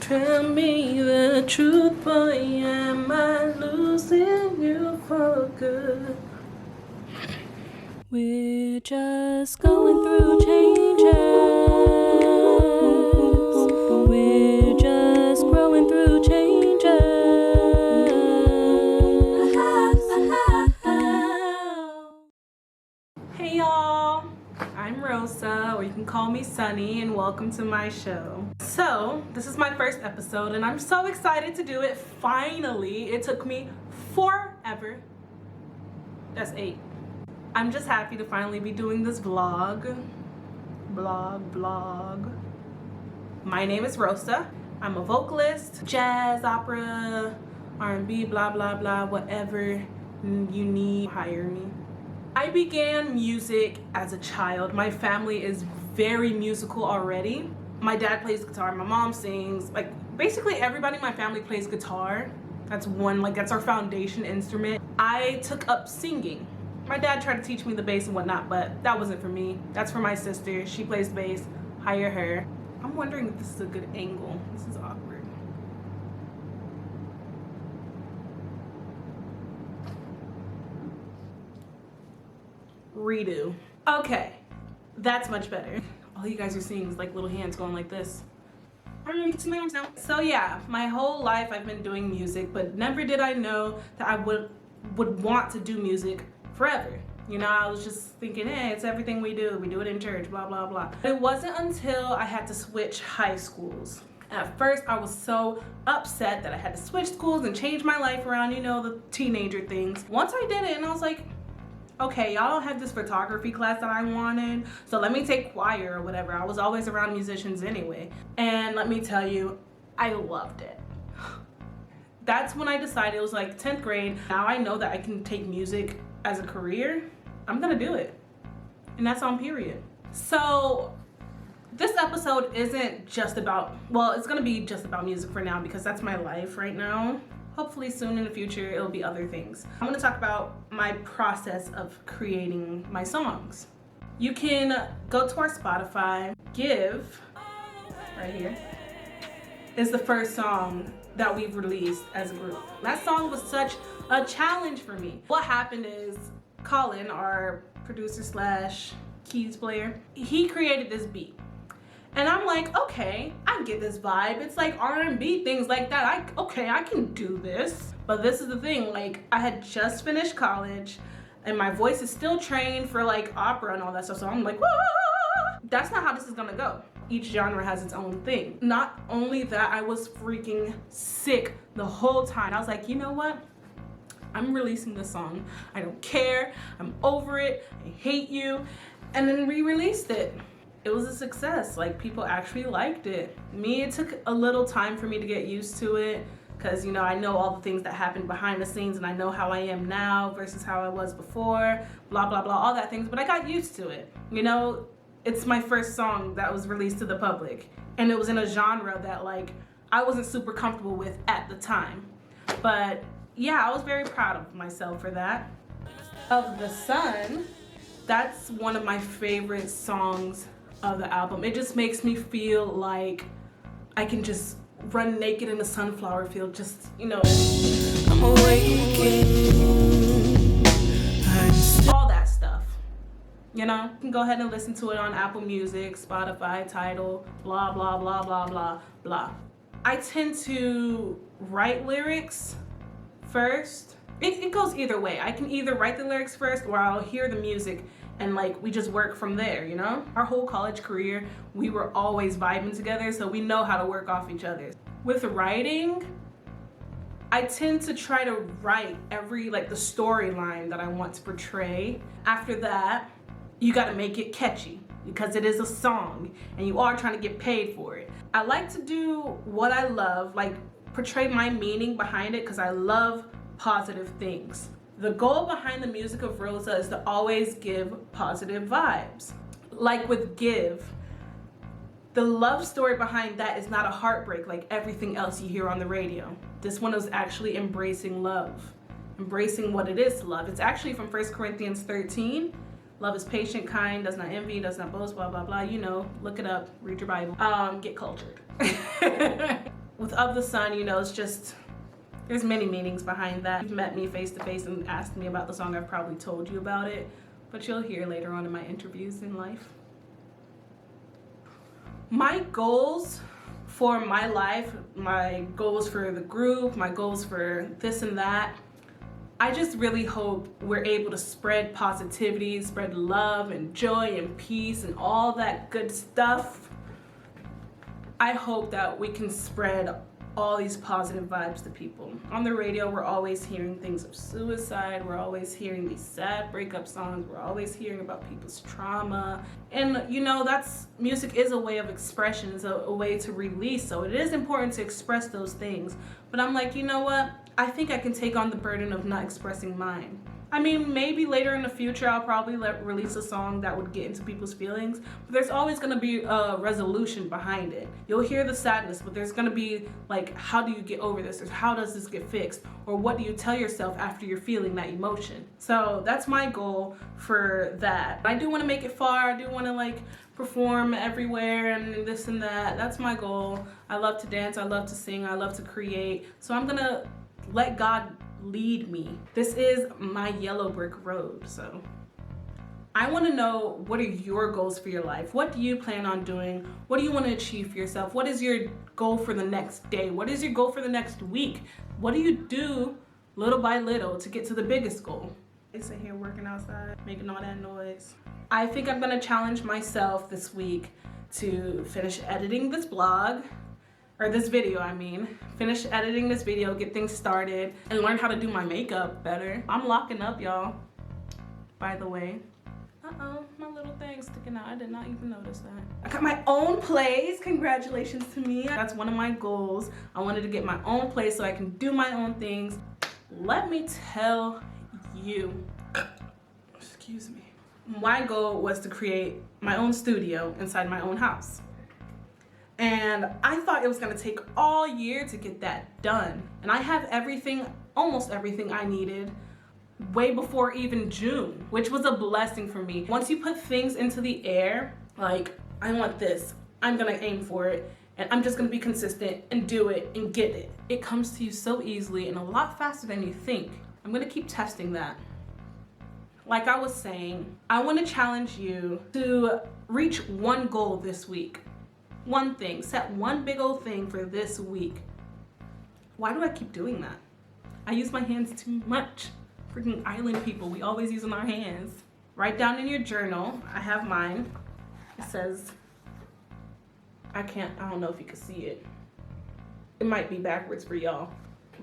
Tell me the truth, boy, am I losing you for good? We're just going through changes. We're just growing through changes. Hey y'all, I'm Ro.Sa, or you can call me Sunny, and welcome to my show. So, this is my first episode, and I'm so excited to do it. Finally, it took me forever. That's 8. I'm just happy to finally be doing this vlog. My name is Ro.Sa. I'm a vocalist, jazz, opera, R&B, blah, blah, blah, whatever you need, hire me. I began music as a child. My family is very musical already. My dad plays guitar, my mom sings. Like, basically everybody in my family plays guitar. That's our foundation instrument. I took up singing. My dad tried to teach me the bass and whatnot, but that wasn't for me. That's for my sister. She plays bass. Hire her. I'm wondering if this is a good angle. This is awkward. Redo. Okay, that's much better. All you guys are seeing is like little hands going like this. I'm gonna get to my arms now. So yeah, my whole life I've been doing music, but never did I know that I would want to do music forever. You know, I was just thinking, hey, it's everything we do it in church, blah, blah, blah. It wasn't until I had to switch high schools. At first, I was so upset that I had to switch schools and change my life around, you know, the teenager things. Once I did it, and I was like, okay, y'all don't have this photography class that I wanted, so let me take choir or whatever. I was always around musicians anyway. And let me tell you, I loved it. That's when I decided, it was like 10th grade. Now I know that I can take music as a career. I'm gonna do it. And that's on period. So this episode isn't just about, well, it's gonna be just about music for now because that's my life right now. Hopefully soon in the future, it'll be other things. I'm gonna talk about my process of creating my songs. You can go to our Spotify. Give, right here, is the first song that we've released as a group. That song was such a challenge for me. What happened is Colin, our producer slash keys player, he created this beat. And I'm like, okay, I get this vibe. It's like R&B, things like that. I can do this. But this is the thing, like, I had just finished college and my voice is still trained for like opera and all that stuff. So I'm like, wah! That's not how this is gonna go. Each genre has its own thing. Not only that, I was freaking sick the whole time. I was like, you know what? I'm releasing this song. I don't care. I'm over it. I hate you. And then re-released it. It was a success. Like, people actually liked it. It took a little time for me to get used to it because, you know, I know all the things that happened behind the scenes and I know how I am now versus how I was before, blah, blah, blah, all that things, but I got used to it. You know, it's my first song that was released to the public and it was in a genre that, like, I wasn't super comfortable with at the time. But yeah, I was very proud of myself for that. Of the Sun, that's one of my favorite songs of the album. It just makes me feel like I can just run naked in a sunflower field, just, you know, I'm awakening, all that stuff. You know, you can go ahead and listen to it on Apple Music, Spotify, Tidal, blah, blah, blah, blah, blah, blah. I tend to write lyrics first. It goes either way. I can either write the lyrics first or I'll hear the music and like we just work from there, you know? Our whole college career, we were always vibing together, so we know how to work off each other. With writing, I tend to try to write every, like, the storyline that I want to portray. After that, you gotta make it catchy because it is a song and you are trying to get paid for it. I like to do what I love, like portray my meaning behind it because I love positive things. The goal behind the music of Ro.Sa is to always give positive vibes. Like with Give, the love story behind that is not a heartbreak like everything else you hear on the radio. This one is actually embracing love, embracing what it is to love. It's actually from 1 Corinthians 13. Love is patient, kind, does not envy, does not boast, blah, blah, blah. You know, look it up, read your Bible, get cultured. with Of the Sun, you know, it's just, there's many meanings behind that. If you've met me face to face and asked me about the song, I've probably told you about it, but you'll hear later on in my interviews in life. My goals for my life, my goals for the group, my goals for this and that, I just really hope we're able to spread positivity, spread love and joy and peace and all that good stuff. I hope that we can spread all these positive vibes to people. On the radio, we're always hearing things of suicide. We're always hearing these sad breakup songs. We're always hearing about people's trauma. And you know, music is a way of expression. It's a way to release. So it is important to express those things. But I'm like, you know what? I think I can take on the burden of not expressing mine. I mean, maybe later in the future I'll probably release a song that would get into people's feelings, but there's always gonna be a resolution behind it. You'll hear the sadness, but there's gonna be like, how do you get over this? Or how does this get fixed? Or what do you tell yourself after you're feeling that emotion? So that's my goal for that. I do wanna make it far. I do wanna like perform everywhere and this and that. That's my goal. I love to dance, I love to sing, I love to create. So I'm gonna let God lead me. This is my yellow brick road. So I want to know, what are your goals for your life? What do you plan on doing? What do you want to achieve for yourself? What is your goal for the next day? What is your goal for the next week? What do you do little by little to get to the biggest goal? I sit here working outside, making all that noise. I think I'm gonna challenge myself this week to finish editing this blog, or this video, I mean. Finish editing this video, get things started, and learn how to do my makeup better. I'm locking up, y'all, by the way. Uh-oh, my little thing's sticking out. I did not even notice that. I got my own place. Congratulations to me. That's one of my goals. I wanted to get my own place so I can do my own things. Let me tell you, excuse me. My goal was to create my own studio inside my own house. And I thought it was gonna take all year to get that done. And I have everything, almost everything I needed way before even June, which was a blessing for me. Once you put things into the air, like, I want this, I'm gonna aim for it, and I'm just gonna be consistent and do it and get it. It comes to you so easily and a lot faster than you think. I'm gonna keep testing that. Like I was saying, I wanna challenge you to reach one goal this week. One thing, set one big old thing for this week. Why do I keep doing that? I use my hands too much. Freaking island people, we always using our hands. Write down in your journal, I have mine. It says, I don't know if you can see it. It might be backwards for y'all.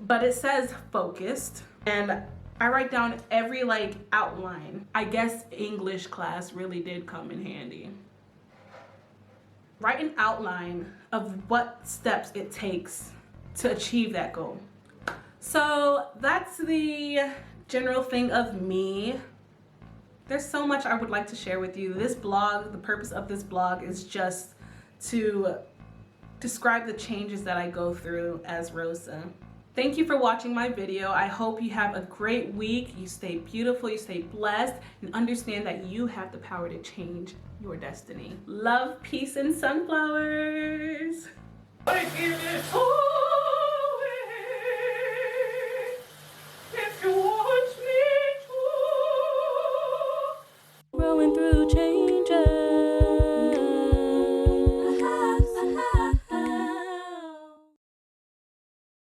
But it says focused, and I write down every like outline. I guess English class really did come in handy. Write an outline of what steps it takes to achieve that goal. So that's the general thing of me. There's so much I would like to share with you. This blog, the purpose of this blog is just to describe the changes that I go through as Ro.Sa. Thank you for watching my video. I hope you have a great week. You stay beautiful, you stay blessed, and understand that you have the power to change your destiny. Love, peace, and sunflowers.